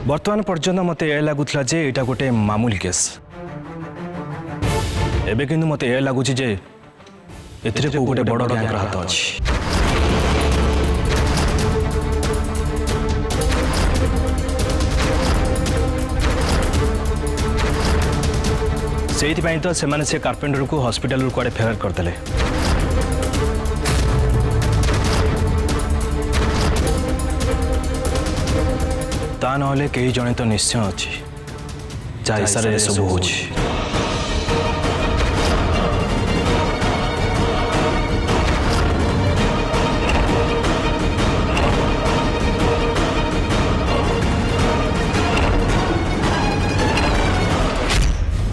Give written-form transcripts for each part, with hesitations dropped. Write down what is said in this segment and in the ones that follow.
बर्तमान पर्यंत मत लगुला जे यहाँ गोटे मामूली केस एबे किंतु मत लगुच जे एथिरे को गोटे बड़ गैंग हाथ अच्छी। से तो से कारपेंटर को हॉस्पिटल कुआडे फेरार करदे। ता नहले कई जने तो निश्चय अच्छी जा इशारे सब हो।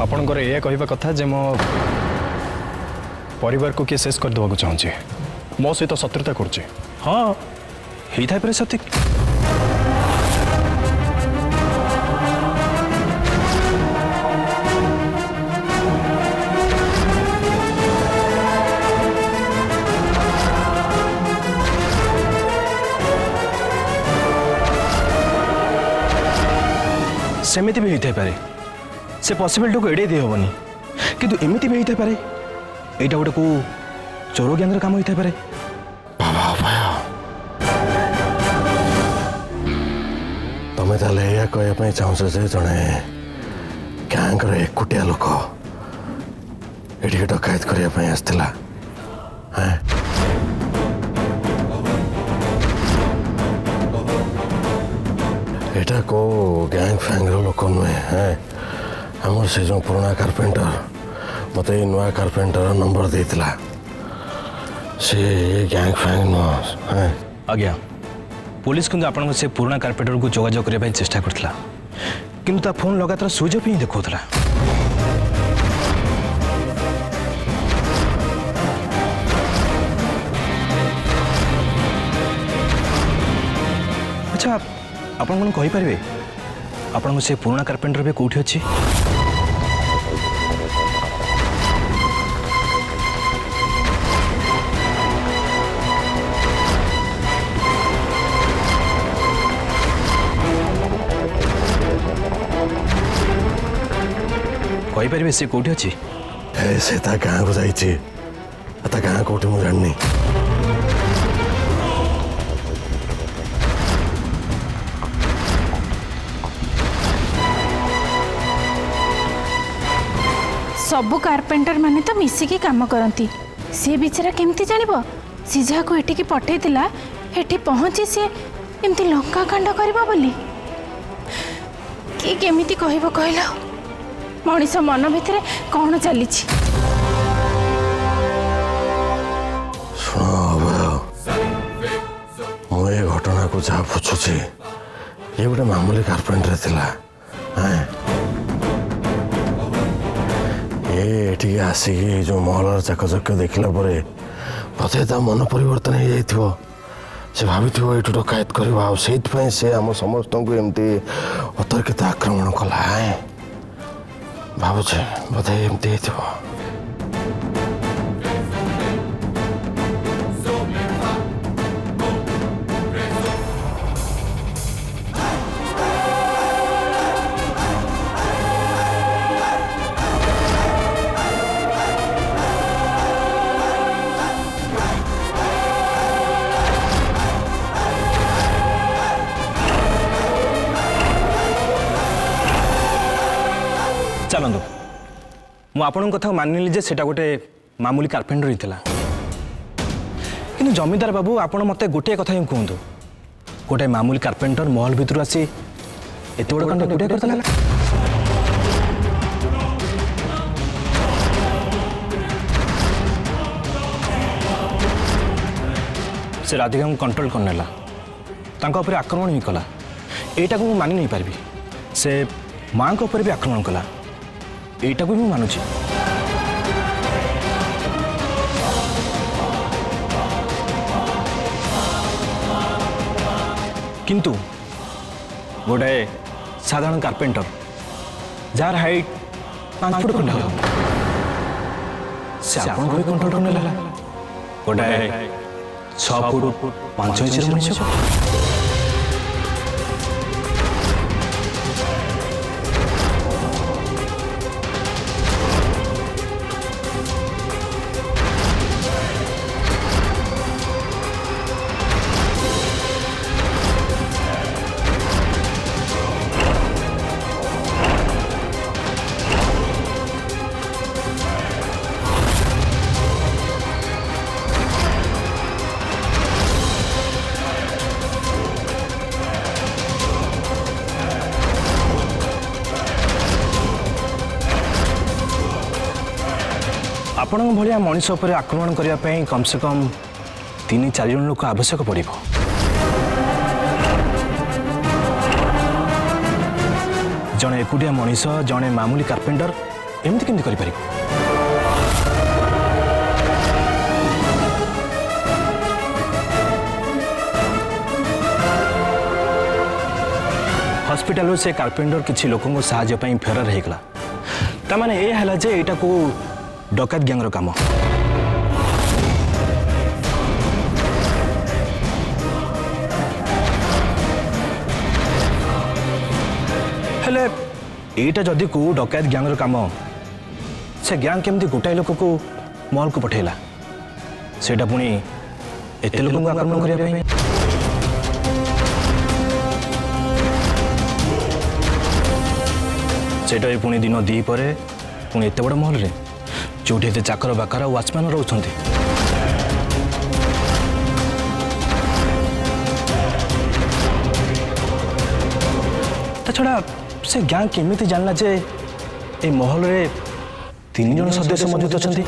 आपणकर यह कहवा कथा जे मो परिवार को किए शेष करदेवा चाहूँगी मो सहित शत्रुता कर। हाँ होता है सती सेमिति भी होता है से पॉसिबिलिटी को एड़े दे हेनी किंतु एमती भी होता है यहाँ गोटे को चोर गैंग काम होता है। तुम ताले या कहवाई चाहूस जे जड़े गैंगर एकुटिया लोक ये डकायत करने आसला। एटा को गैंग फैंग लोक नुहे हैं आमर से जो पुराना कारपेंटर मत नुआ कारपेंटर नंबर देता से गैंग फैंग नुह। आज्ञा पुलिस किंतु आपन से पुराना कारपेंटर को जोगाजोग करने चेष्टा करता किंतु ता फोन लगातार स्विच ऑफ ही देखौतला। अच्छा आपन कौन कहि परिबे आपन से पुराना कारपेंटर भी कोठी अछि? कहि परिबे से कोठी अछि? से ता गाँ को जाइए ता गाँ कोठी मु जाननी। सबु कारपेंटर माने तो मिसिकी काम करती सी बेचारा केमती जानिबो सी जहा को एठी की पठे दिला एठी पहुंची से एमती लंका कांड करबा बोली की केमिति कहबो कहलो मनीष मन भितरे कौन चली मुझे घटना को जहाँ बुझुची ये गोटे मामूली कारपेंटर थिला। ये आसिक जो महलार चाकचक्य देखला बोधे मन परिवर्तन हो जाइथिबो से भाविथिबो एठु डकायत करबा से आम समस्त को एमती अतर्कित आक्रमण कला भावुचे बोधे एमती हो। चलतु मु आपण कथा मानिली जे सेटा गोटे मामूली कारपेंटर होता कि जमीदार बाबू आपण मत गोटे कथा ही कहतु गोटे मामूली कारपेंटर महल भितर आसी एत बड़ कांड गोटे करता से राधिका को कंट्रोल करनेला तांका ऊपर आक्रमण ही कला एटा को मानि नहीं पारबी से माँ को ऊपर भी आक्रमण कला एटा को भी मानुची किंतु गोटे साधारण कारपेंटर जार हाइट 5 फुट खंड से आपन को कंट्रोल करने लगा गोटे 6 फुट 5 इंच मनुष्य आपण भाया मनीष उपर आक्रमण करने कम से कम 3-4 जन लोक आवश्यक पड़ जड़े एकुटिया मनीष जड़े मामूली कार्पेंटर एमती केमती कर हॉस्पिटल से कार्पेंटर किसी लोक साहाय्य फेरार होगा ताने ये जे यहाँ को डकैत गैंगर काम हेले एटा जदि को डकैत गैंगर काम से गैंग केमती गोटाए लोक को मॉल को पठेला सेटा पुणी एते लोक को आक्रमण करने सेटा पुणी दिन 2 पर पुणी एत बड़ महल रे जोटी एते चाकर बाकर वाचमैन रोचंती ता छड़ा से गैंग केमिति जानला जे ए महल रे 3 जन सदस्य मौजूद अछंती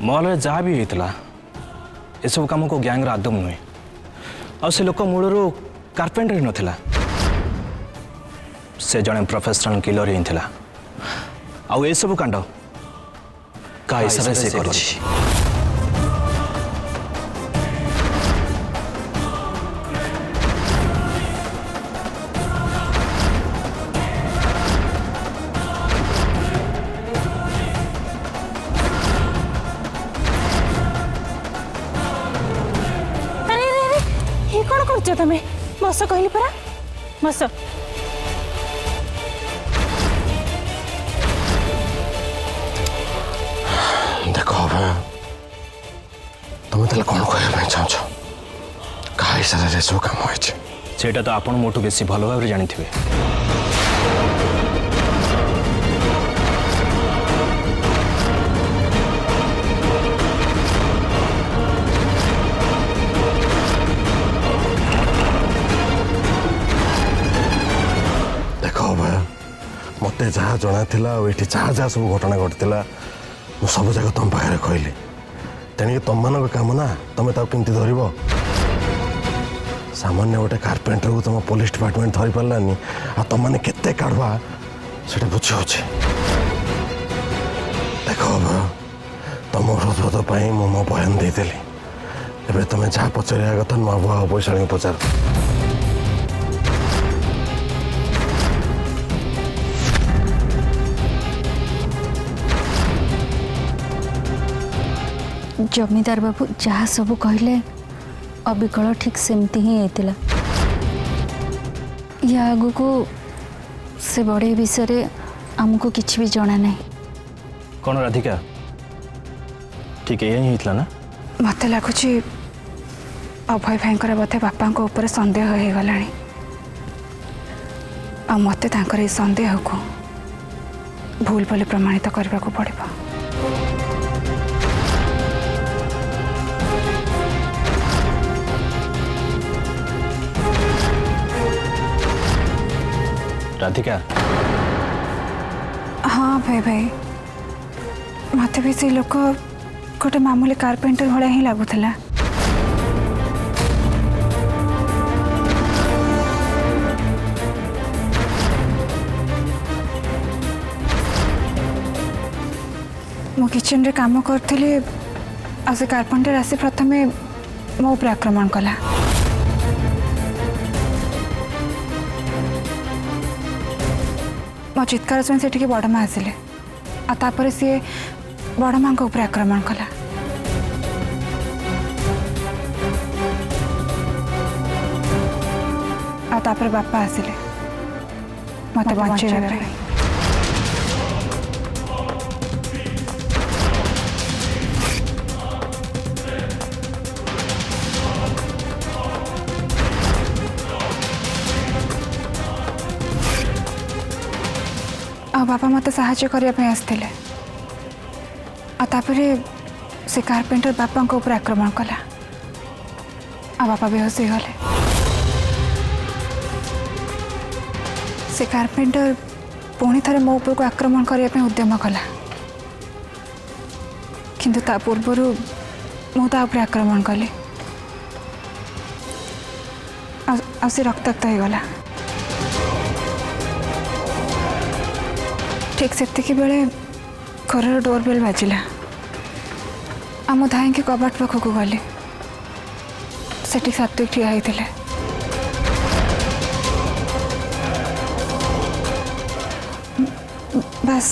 महल जहाँ भी होता ये सब कम को गैंग आदम नुहे आ से लोक मूलर कार्पेंटर ही नथिला से जड़े प्रोफेशनल किलर ही थिला आ ये सब कांड का इशारा से करछि तुम्हें बस कहली परा बस देख तुम तेल कौन कहना चाहछ कहा इशारे सब कम सेटा तो आपण मोटू बेसी भल भाव जानी थे मत जहाँ जना ये जहाँ जहाँ सब घटना घटीला मुझे सब जगह तुम पाखे कहली तेणिक तुम मान कम ना तुम कमी धर सामान्य गोटे कार्पेंटर को तुम पुलिस डिपार्टमेंट धरी पारानी आ तुम मैंने केते काढ़वा से बुझी हो देख तुम हृदबोध मु मो बयान देदेली एवं तुम जहाँ पचार कथा नुआ बुआ पैसा पचार जमीदार बाबू जहाँ सब कहले अबिकल ठीक सेमती ही होता या आगु को से बड़े विषय आमको किसी भी जना नहीं कौन राधिका ठीक यही होता ना मत लगुच अभय भाई बोधे बापा ऊपर सन्देह हो गला आ मत सन्देह को भूल बोली प्रमाणित करने को पड़ो राधिका हाँ भाई भाई मत भी से लोक गोटे मामूली कार्पेंटर भाया ही लगुला मो किचन रे काम करथले आ से कार्पेंटर आसी प्रथमे मो ऊपर आक्रमण कला मो चित्कार शुणी से बड़ माँ आसिले आपर सी बड़ माँ ऊपर आक्रमण कला आपर बापा आसिले मत बचाई बापा मत साहाय्य करने आसते तापरे से कारपेंटर बापा ऊपर आक्रमण कला आ बापा बेहोश हो गले। से कारपेंटर पुणी थे मो ऊपर को आक्रमण करने उद्यम कला किंतु ता पूर्वर मु ता ऊपर आक्रमण कली से रक्ताक्त हो गला। ठीक से बेले घर डोरबेल बाजिला आम धाई के कबाट पाखक गली सेठी सात्विक ठिया होते बस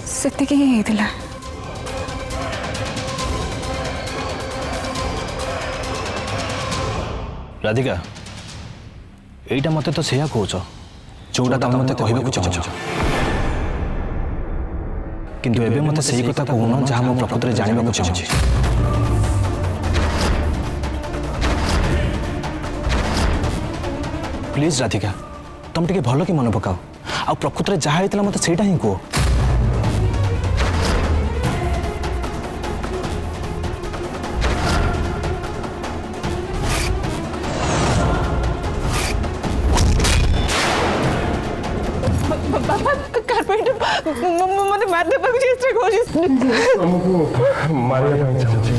सेतिक ही होता। राधिका एटा मते तो सेया कहूच जोटा तुम मते कहबा चाहछ किंतु एबे मते सही कथा कहून जहाँ मो प्रकृत रे जानिबा चाहछि। प्लीज राधिका तुम टिके भल कि मन पकाओ आ प्रकृत रे जहाँ होइतला मते सेटा ही कहो। मत मार दे पर चेष्टा कोशिश हमको मारिया ପାଇଁ ଚାହୁଁଛି।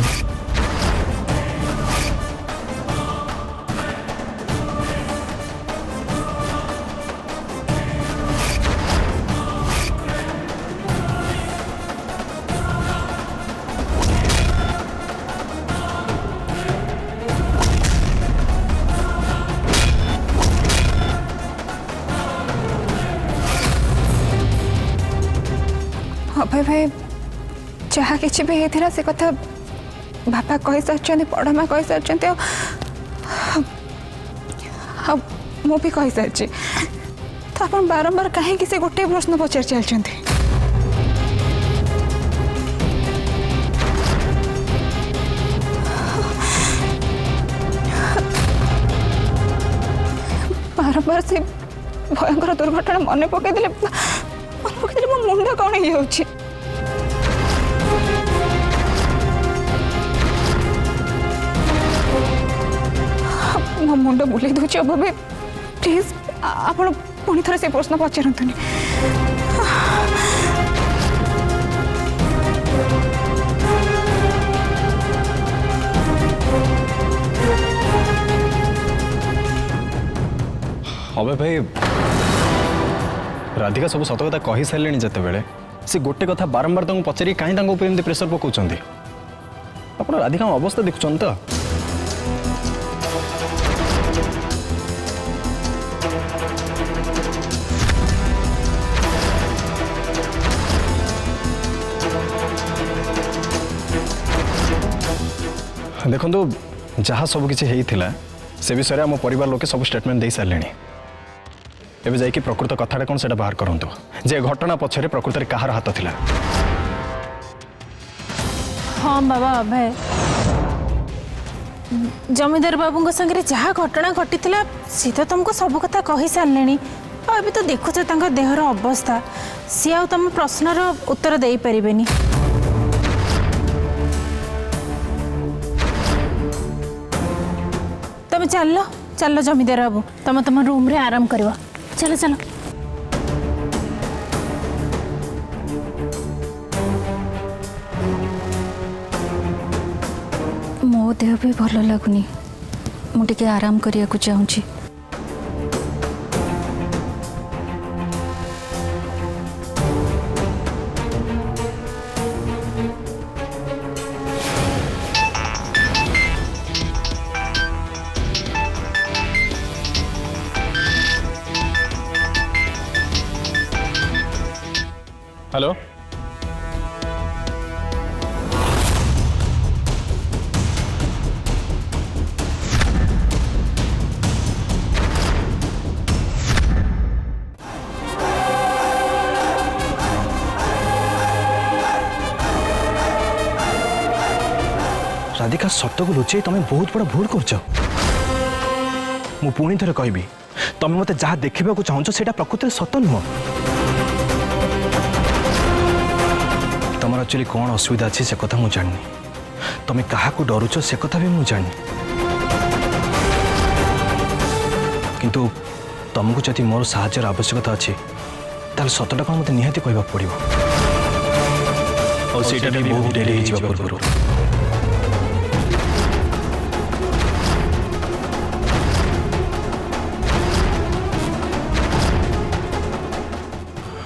अभय भाई जहाँ कि भी होता से कथा बापा कही सारी बड़ माँ कही सारी मु भी कही सारी तो आप बारंबार कहीं से गोटे प्रश्न पचार चलते। बारंबार से भयंकर दुर्घटना मन पकईदे मो मुंड कौन हो मो मुंड बुले दूसरी अभाव प्लीज आप पुणी थे से प्रश्न पचारतुनि। अबे भाई राधिका सब सत कथा कही सारे जिते से गोटे कथा बारंबार पचारि कहीं प्रेसर पकाउछन्ति आपण राधिका अवस्था देखुछन तो देखो जहाँ सब किसी होता से विषय आम परिवार लोके सब स्टेटमेंट दे सारे एवं जाकि प्रकृत कथाटा कौन से बाहर करूँ जे घटना पछरे प्रकृत में कहार हाथ थिला। हाँ बाबा अभय जमीदार बाबू संगे जहाँ घटना घटी सी तो तुमको सब कथा कही सारे अभी तो देखुच देहर अवस्था सी आ तुम प्रश्नर उत्तर दे पारे। तुम चल चल जमीदार बाबू तुम तुम रूम रे आराम कर चलो चलो। मो देह भी भल लगुनि मुझे आराम करने को चाहूँगी। हेलो राधिका सत को लुचे तुम्हें बहुत बड़ा भूल कर पुणी थे कहबी ତମେ ମୋତେ ଯାହା ଦେଖିବାକୁ ଚାହୁଁଛ ସେଇଟା ପ୍ରକୃତରେ ସତ ନୁହଁ। ତମର ଆକ୍ଚୁଆଲି କ'ଣ ଅସୁବିଧା ଅଛି ସେ କଥା ମୁଁ ଜାଣିନି। ତମେ କାହାକୁ ଡରୁଛ ସେ କଥା ବି ମୁଁ ଜାଣିନି। କିନ୍ତୁ ତମକୁ ଯଦି ମୋର ସାହାଯ୍ୟର ଆବଶ୍ୟକତା ଅଛି ତାହେଲେ ସତଟା କ'ଣ ମୋତେ ନିହାତି କହିବାକୁ ପଡ଼ିବ। ଆଉ ସେଇଟା ବି ବହୁତ ଡେରି ହେଇଯିବା ପୂର୍ବରୁ।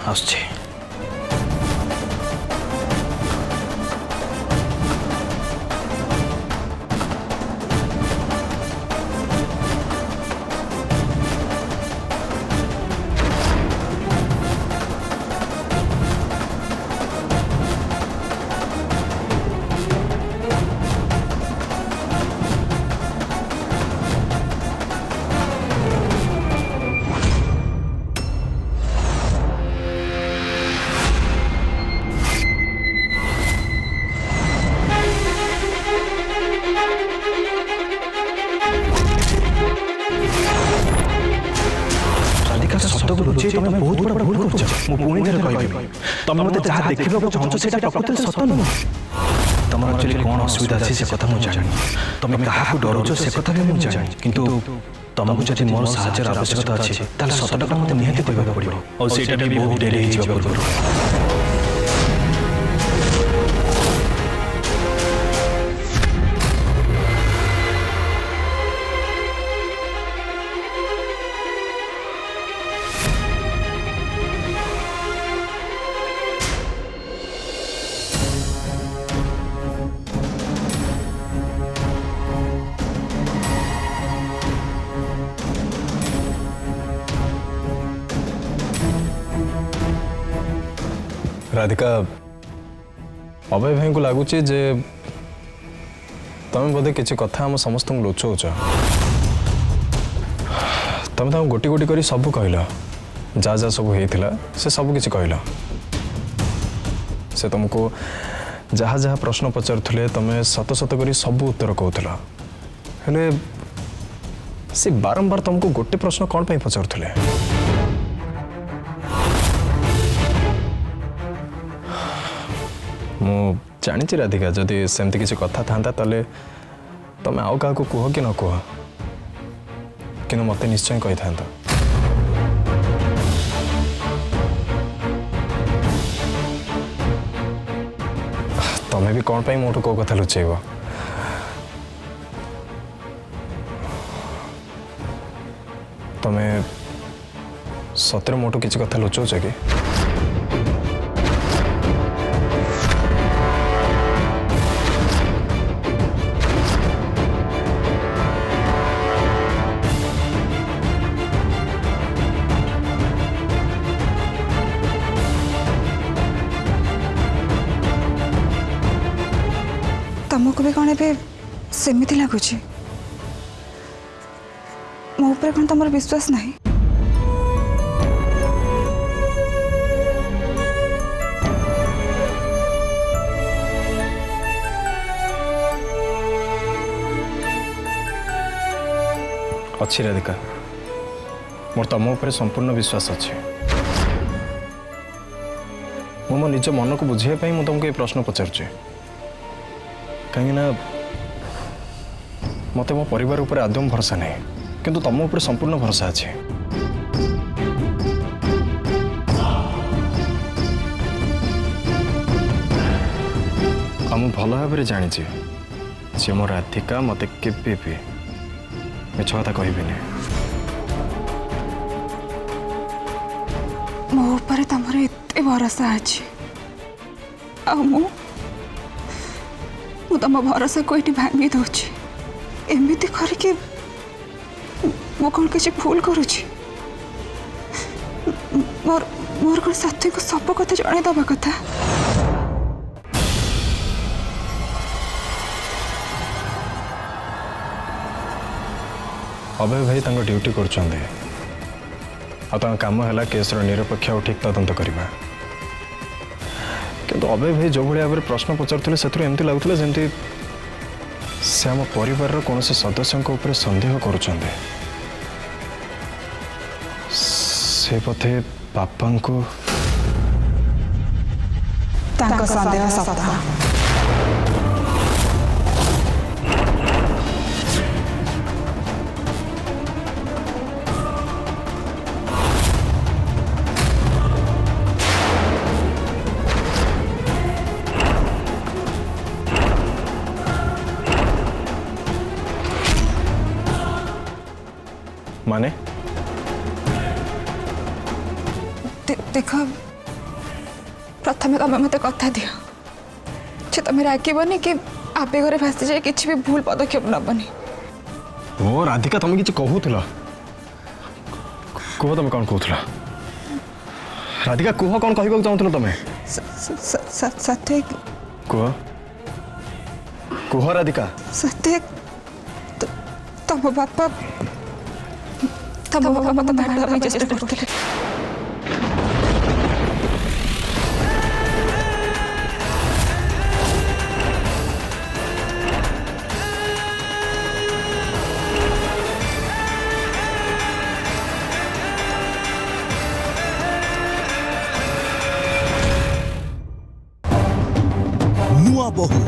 ଆସୁଛି। ଶବ୍ଦକୁ ଲୁଚେଇ ତମେ ବହୁତ ବଡ଼ ଭୁଲ କରୁଛ। ମୁଁ ପୁଣି ଥରେ କହିବି, ତମେ ମୋତେ ଯାହା ଦେଖିବାକୁ ଚାହୁଁଛ ସେଇଟା ପ୍ରକୃତରେ ସତ ନୁହଁ। ତମର ଆକ୍ଚୁଆଲି କ'ଣ ଅସୁବିଧା ଅଛି ସେ କଥା ମୁଁ ଜାଣିନି। ତମେ କାହାକୁ ଡରୁଛ ସେ କଥା ବି ମୁଁ ଜାଣିନି। କିନ୍ତୁ ତମକୁ ଯଦି ମୋର ସାହାଯ୍ୟର ଆବଶ୍ୟକତା ଅଛି ତାହେଲେ ସତଟା କ'ଣ ମୋତେ ନିହାତି କହିବାକୁ ପଡ଼ିବ। ଆଉ ସେଇଟା ବି ବହୁତ ଡେରି ହେଇଯିବା ପୂର୍ବରୁ। राधिका अभय भाई को लगुच जे तमें बोधे किसी कथा आम समस्त लुचौच। तुम गोटी गोटी कर सब कहल जा जा सब होता से सब किसी कहल। से तुमको जहाँ जहाँ प्रश्न पचारुले तुम्हें सत सत कर सब उत्तर कहूल। हेले से बारंबार तुमको गोटे प्रश्न कौन पे पचारुले? मु जानी राधिका जदि सेमती किसी कथा था ताले तमें आउ क्या कह कि न कह कि मत निश्चय कही था। तमें भी कौन मोटू कौ कथा लुचेब? तमें सतरे मोटू किसी कथा लुचौच कि? तुमको भी कौन ए सेमती लगुच? मो ऊपर कौन तुम विश्वास नहीं? अच्छी राधिका मोर तुम उपर संपूर्ण विश्वास अच्छे। मो निज मन को बुझाई मुझे तुमको ये प्रश्न पचारुचे कहीं मत मो परिवार उपर आदम भरोसा नहीं किंतु तुम उपर संपूर्ण भरोसा अच्छे। भल भाव जानी जे मो राधिका मत केबे भी मिछ कथा कहबेनि। मो ऊपर तुमर एते भरोसा अच्छे आ तुम भरोसा को ये भांगी दौची एमती करके मो कौन किसी भूल करुची? मोर कौन साथी को सब कथा जन दबा कथा? अभय भाई तांको ड्यूटी करछन्ते आ काम है केसर निरपेक्ष और ठीक तदंत करवा। किंतु अभय भाई जो भाई भाव प्रश्न पचारुले से एमती लगुला जमती से आम परिवार कौन सदस्य संदेह करुँच। से पथे बापा को ତାଙ୍କ ସନ୍ଦେହ ସତ। माने देख प्रथम तुम मत कथा दियो जे तुम रागबनी कि आवेगर भासी जाए किसी भी भूल पदक्षेप नबनी। ओ राधिका तुम किसी कहूला कह तुम कौन कहूला राधिका कह कौन कहू चाहूल तुम सत्य कह कह राधिका सत्य तुम बापा मत मारने चेष्टा करते। नुआ बहु